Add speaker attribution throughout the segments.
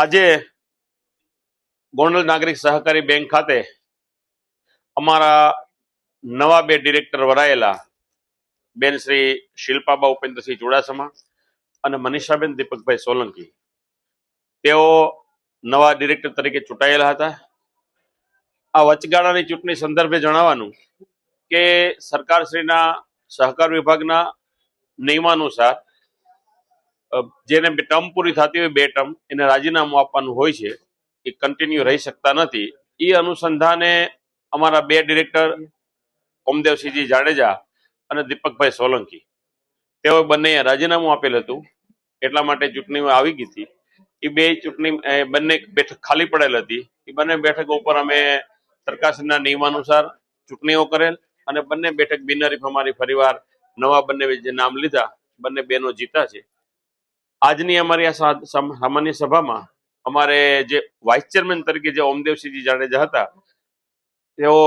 Speaker 1: આજે ગોંડલ નાગરિક સહકારી બેંક ખાતે અમારા નવા બે ડિરેક્ટર વરાયેલા બેન શ્રી શિલ્પાબા ઉપેન્દ્રસિંહ ચુડાસમા અને મનીષાબેન દીપકભાઈ સોલંકી તેઓ નવા ડિરેક્ટર તરીકે ચૂંટાયેલા હતા. આ વચગાળાની ચૂંટણી સંદર્ભે જણાવવાનું કે સરકારશ્રીના સહકાર વિભાગના નિયમાનુસાર જેને ટર્મ પૂરી થતી હોય 2 ટર્મ એને રાજીનામું આપવાનું હોય છે, એ કન્ટિન્યુ રહી શકતા નથી. એ અનુસંધાને અમારા બે ડિરેક્ટર ઓમદેવસિંહજી જાડેજા અને દીપકભાઈ સોલંકી તેઓ બંને રાજીનામું આપેલ હતું, એટલા માટે ચૂંટણી આવી ગઈ હતી. એ બે ચૂંટણી બંને બેઠક ખાલી પડેલ હતી. એ બંને બેઠકો ઉપર અમે સરકારશ્રીના નિયમાનુસાર ચૂંટણીઓ કરેલ અને બંને બેઠક બિનહરીફ અમારી ફરીવાર નવા બંને જે નામ લીધા બંને બેનો જીતા છે. આજની અમારી આ સામાન્ય સભામાં અમારે જે વાઇસ ચેરમેન તરીકે જે ઓમદેવસિંહજી જાડેજા હતા તેઓ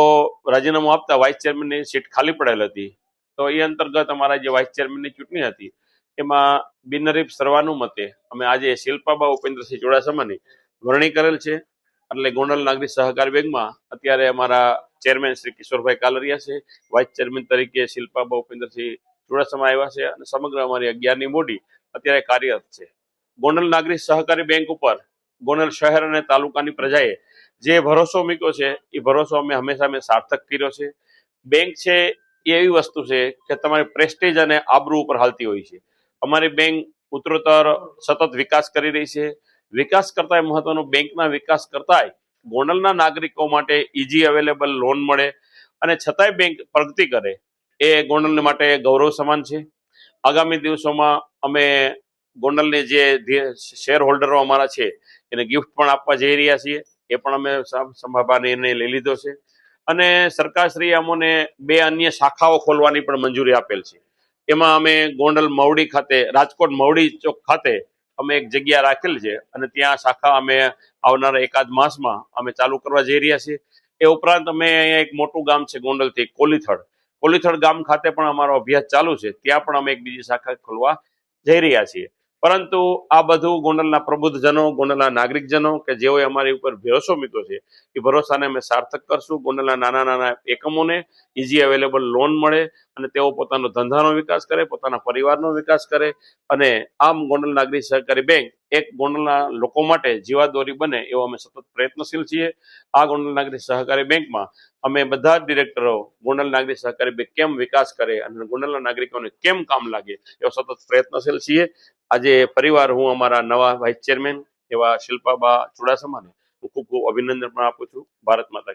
Speaker 1: રાજીનામું આપતા વાઇસ ચેરમેનની સીટ ખાલી પડેલ હતી. તો એ અંતર્ગત અમારા જે વાઇસ ચેરમેનની ચૂંટણી હતી એમાં બિનહરીફ સર્વાનુમતે અમે આજે શિલ્પાબા ઉપેન્દ્રસિંહ ચુડાસમાની વરણી કરેલ છે. એટલે ગોંડલ નાગરિક સહકારી બેંકમાં અત્યારે અમારા ચેરમેન શ્રી કિશોરભાઈ કાલરિયા છે, વાઇસ ચેરમેન તરીકે શિલ્પાબા ઉપેન્દ્રસિંહ ચુડાસમા આવ્યા છે અને સમગ્ર અમારી 11ની બોડી અત્યારે કાર્યરત છે. ગોંડલ નાગરિક સહકારી બેંક ઉપર ગોંડલ શહેર અને તાલુકાની પ્રજાએ જે ભરોસો મૂક્યો છે એ ભરોસો અમે હંમેશા સાર્થક કર્યો છે. બેંક છે એ એવી વસ્તુ છે કે તમારી પ્રેસ્ટીજ અને આબરૂ ઉપર હાલતી હોય છે. અમારી બેંક ઉત્તરોત્તર સતત વિકાસ કરી રહી છે. વિકાસ કરતા મહત્વનું બેંકના વિકાસ કરતા ગોંડલના નાગરિકો માટે ઈઝી અવેલેબલ લોન મળે અને છતાંય બેંક પ્રગતિ કરે એ ગોંડલ માટે ગૌરવ સમાન છે. આગામી દિવસોમાં અમે ગોંડલને જે શેર હોલ્ડરો અમારા છે એને ગિફ્ટ પણ આપવા જઈ રહ્યા છીએ. એ પણ અમે સંભાળવા નિર્ણય લઈ લીધો છે અને સરકારશ્રીએ અમને 2 અન્ય શાખાઓ ખોલવાની પણ મંજૂરી આપેલ છે. એમાં અમે ગોંડલ મવડી ખાતે, રાજકોટ મવડી ચોક ખાતે અમે એક જગ્યા રાખેલ છે અને ત્યાં શાખા અમે આવનારા 1 માસમાં અમે ચાલુ કરવા જઈ રહ્યા છીએ. એ ઉપરાંત અમે અહીંયા એક મોટું ગામ છે ગોંડલથી કોલીથડ ગામ ખાતે પણ અમારો અભ્યાસ ચાલુ છે. ત્યાં પણ અમે એક બીજી શાખા ખોલવા જઈ રહ્યા છીએ. પરંતુ આ બધું ગોંડલના પ્રબુદ્ધજનો, ગોંડલના નાગરિકજનો કે જેઓએ અમારી ઉપર ભરોસો મૂક્યો છે એ ભરોસાને અમે સાર્થક કરશું. ગોંડલના નાના એકમોને ઈઝી અવેલેબલ લોન મળે અને તેઓ પોતાનો ધંધાનો વિકાસ કરે, પોતાના પરિવારનો વિકાસ કરે અને આમ ગોંડલ નાગરિક સહકારી બેંક એક ગોંડલના લોકો માટે જીવાદોરી બને એવો અમે સતત પ્રયત્નશીલ છીએ. આ ગોંડલ નાગરિક સહકારી બેંકમાં અમે બધા જ ડિરેક્ટરો ગોંડલ નાગરિક સહકારી બેંક કેમ વિકાસ કરે અને ગોંડલના નાગરિકોને કેમ કામ લાગે એવો સતત પ્રયત્નશીલ છીએ. આજે ફરીવાર હું અમારા નવા વાઇસ ચેરમેન એવા શિલ્પાબા ચુડાસમાને હું ખૂબ ખૂબ અભિનંદન પણ આપું છું. ભારત માતા